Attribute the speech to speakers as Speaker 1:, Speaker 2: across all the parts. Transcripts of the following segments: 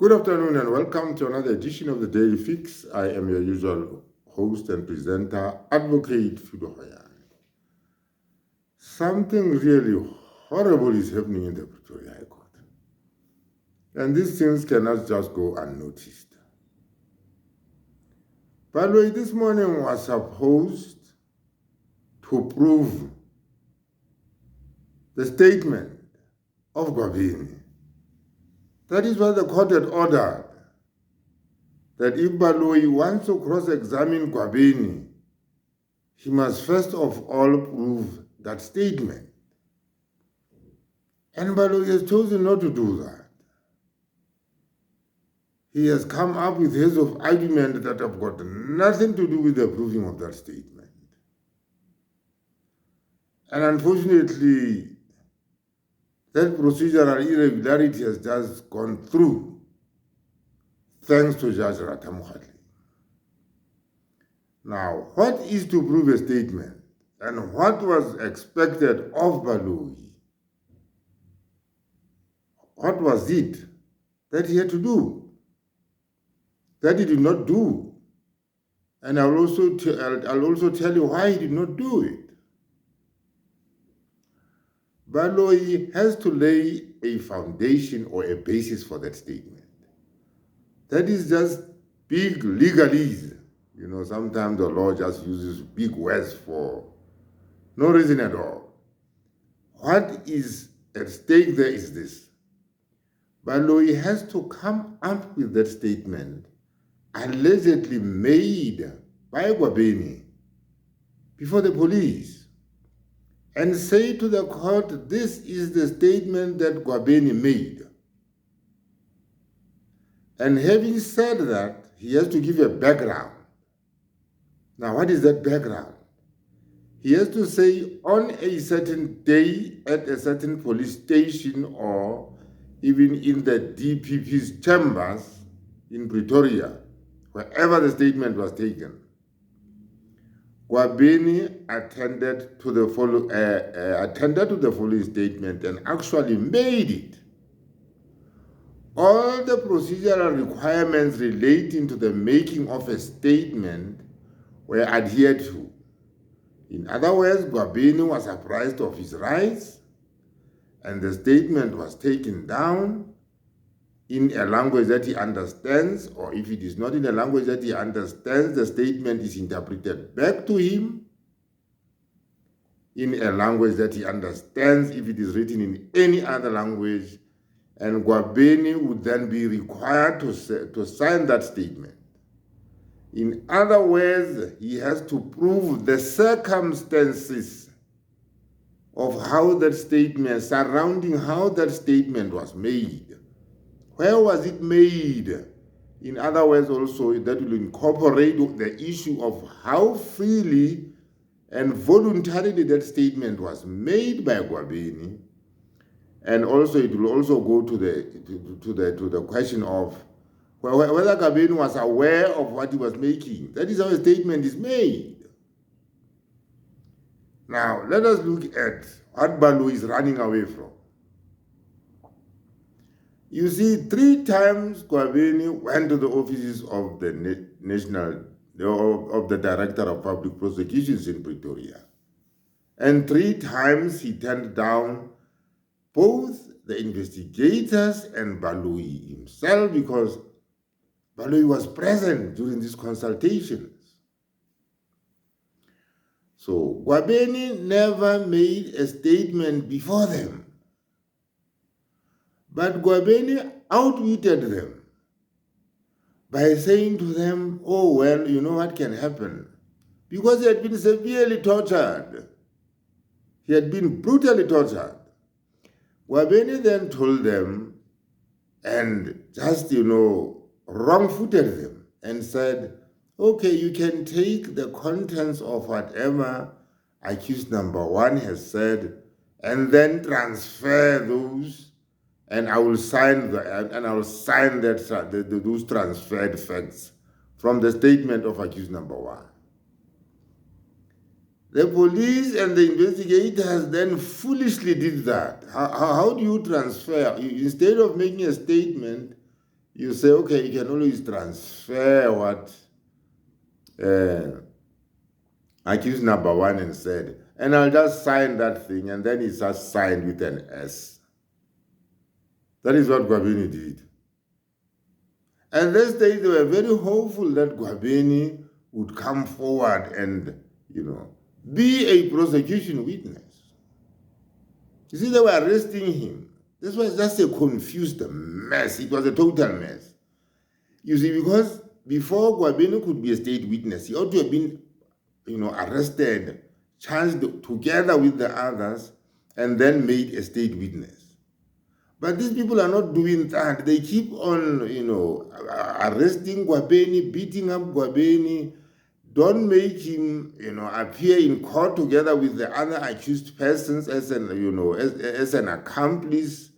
Speaker 1: Good afternoon and welcome to another edition of the Daily Fix. I am your usual host and presenter, Advocate Fido Hoyan. Something really horrible is happening in the Pretoria High Court. And these things cannot just go unnoticed. Baloyi this morning was supposed to prove the statement of Gwabeni. That is what the court had ordered, that if Baloyi wants to cross-examine Gwabeni, he must first of all prove that statement. And Baloyi has chosen not to do that. He has come up with heads of argument that have got nothing to do with the proving of that statement. And unfortunately, that procedural irregularity has just gone through, thanks to Judge Ratamukhatli. Now, what is to prove a statement and what was expected of Baloyi? What was it that he had to do, that he did not do? And I'll also tell you why he did not do it. Baloyi has to lay a foundation or a basis for that statement. That is just big legalese. You know, sometimes the law just uses big words for no reason at all. What is at stake there is this. Baloyi has to come up with that statement allegedly made by Gwabeni before the police and say to the court, this is the statement that Gwabeni made. And having said that, he has to give a background. Now, what is that background? He has to say on a certain day at a certain police station or even in the DPP's chambers in Pretoria, wherever the statement was taken, Gwabeni attended to the following statement and actually made it. All the procedural requirements relating to the making of a statement were adhered to. In other words, Gwabeni was apprised of his rights, and the statement was taken down in a language that he understands, or if it is not in a language that he understands, the statement is interpreted back to him in a language that he understands if it is written in any other language, and Gwabeni would then be required to sign that statement. In other words, he has to prove the circumstances of how that statement, surrounding how that statement was made. Where was it made? In other words, also, that will incorporate the issue of how freely and voluntarily that statement was made by Gwabeni. And also, it will also go to the question of whether Gwabeni was aware of what he was making. That is how a statement is made. Now, let us look at what Baloyi is running away from. You see, 3 times Gwabeni went to the offices of the of the Director of Public Prosecutions in Pretoria. And 3 times he turned down both the investigators and Baloyi himself, because Baloyi was present during these consultations. So Gwabeni never made a statement before them. But Gwabeni outwitted them by saying to them, oh, well, you know what can happen? Because he had been severely tortured. He had been brutally tortured. Gwabeni then told them and just, wrong-footed them and said, okay, you can take the contents of whatever accused number 1 has said and then transfer those, and I will sign those transferred facts from the statement of accused number 1. The police and the investigators then foolishly did that. How do you transfer? Instead of making a statement you say, okay, you can always transfer what accused number one and said, and I'll just sign that thing, and then it's just signed with an S. That is what Gwabeni did. At this stage, they were very hopeful that Gwabeni would come forward and, be a prosecution witness. You see, they were arresting him. This was just a confused mess. It was a total mess. You see, because before Gwabeni could be a state witness, he ought to have been, arrested, charged together with the others, and then made a state witness. But these people are not doing that. They keep on, arresting Gwabeni, beating up Gwabeni. Don't make him, appear in court together with the other accused persons as an accomplice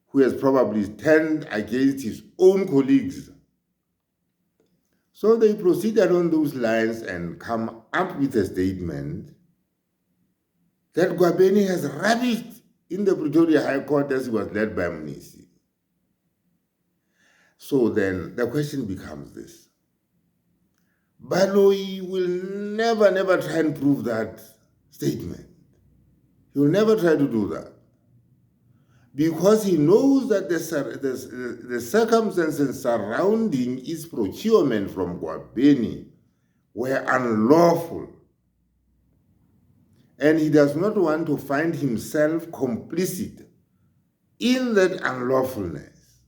Speaker 1: who has probably turned against his own colleagues. So they proceeded on those lines and come up with a statement that Gwabeni has rubbished in the Pretoria High Court as he was led by Munisi. So then the question becomes this. Baloyi will never try and prove that statement. He will never try to do that. Because he knows that the circumstances surrounding his procurement from Gwabeni were unlawful. And he does not want to find himself complicit in that unlawfulness.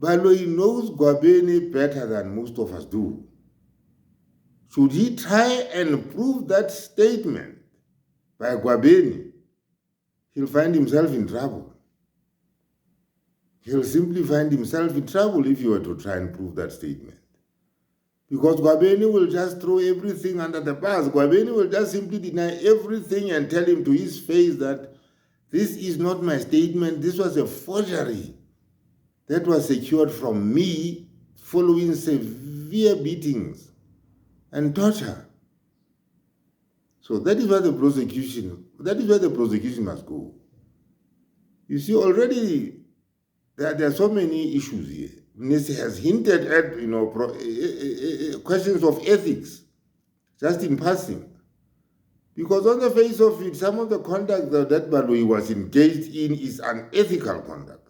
Speaker 1: Baloyi knows Gwabeni better than most of us do. Should he try and prove that statement by Gwabeni, he'll find himself in trouble. He'll simply find himself in trouble if he were to try and prove that statement. Because Gwabeni will just throw everything under the bus. Gwabeni will just simply deny everything and tell him to his face that this is not my statement, this was a forgery that was secured from me following severe beatings and torture. So that is where the prosecution must go. You see, already there are so many issues here. Munisi has hinted at questions of ethics, just in passing. Because on the face of it, some of the conduct that Baloyi was engaged in is unethical conduct.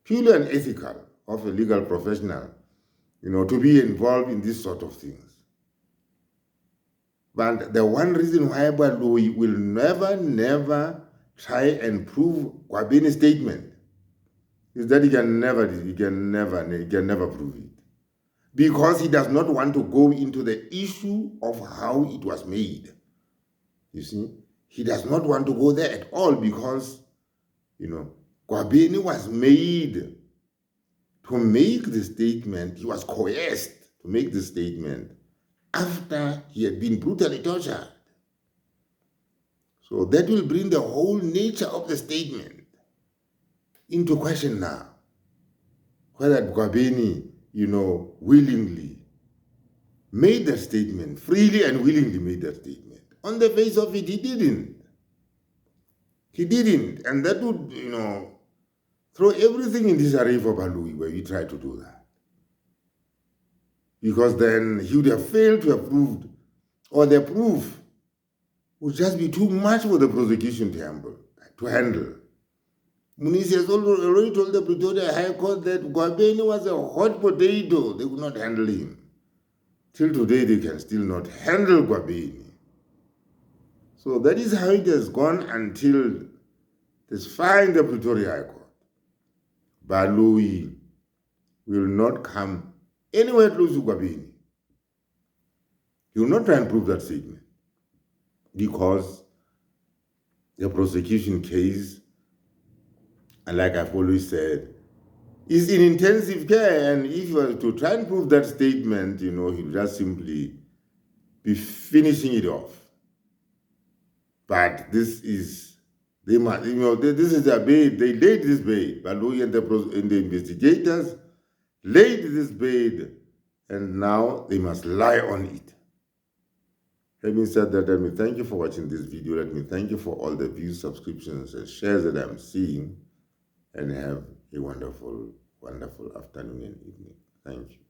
Speaker 1: Purely unethical of a legal professional, to be involved in this sort of things. But the one reason why Baloyi will never try and prove Gwabeni's statement is that he can never prove it. Because he does not want to go into the issue of how it was made. You see, he does not want to go there at all because, Gwabeni was made to make the statement. He was coerced to make the statement after he had been brutally tortured. So that will bring the whole nature of the statement into question now. Whether Gwabeni, willingly made that statement, freely and willingly made that statement. On the face of it, he didn't. He didn't. And that would, throw everything in disarray for Baloyi where he tried to do that. Because then he would have failed to have proved, or the proof would just be too much for the prosecution to handle. Munisi has already told the Pretoria High Court that Gwabeni was a hot potato. They could not handle him. Till today, they can still not handle Gwabeni. So that is how it has gone until this fine the Pretoria High Court. Baloyi will not come anywhere close to Gwabeni. He will not try and prove that statement because the prosecution case, and like I've always said, is in intensive care, and if you were to try and prove that statement, he'll just simply be finishing it off. But this is, this is a bait. They laid this bait. Baloyi and the investigators laid this bait, and now they must lie on it. Having said that, let me thank you for watching this video. Let me thank you for all the views, subscriptions, and shares that I'm seeing, and have a wonderful wonderful afternoon and evening. Thank you.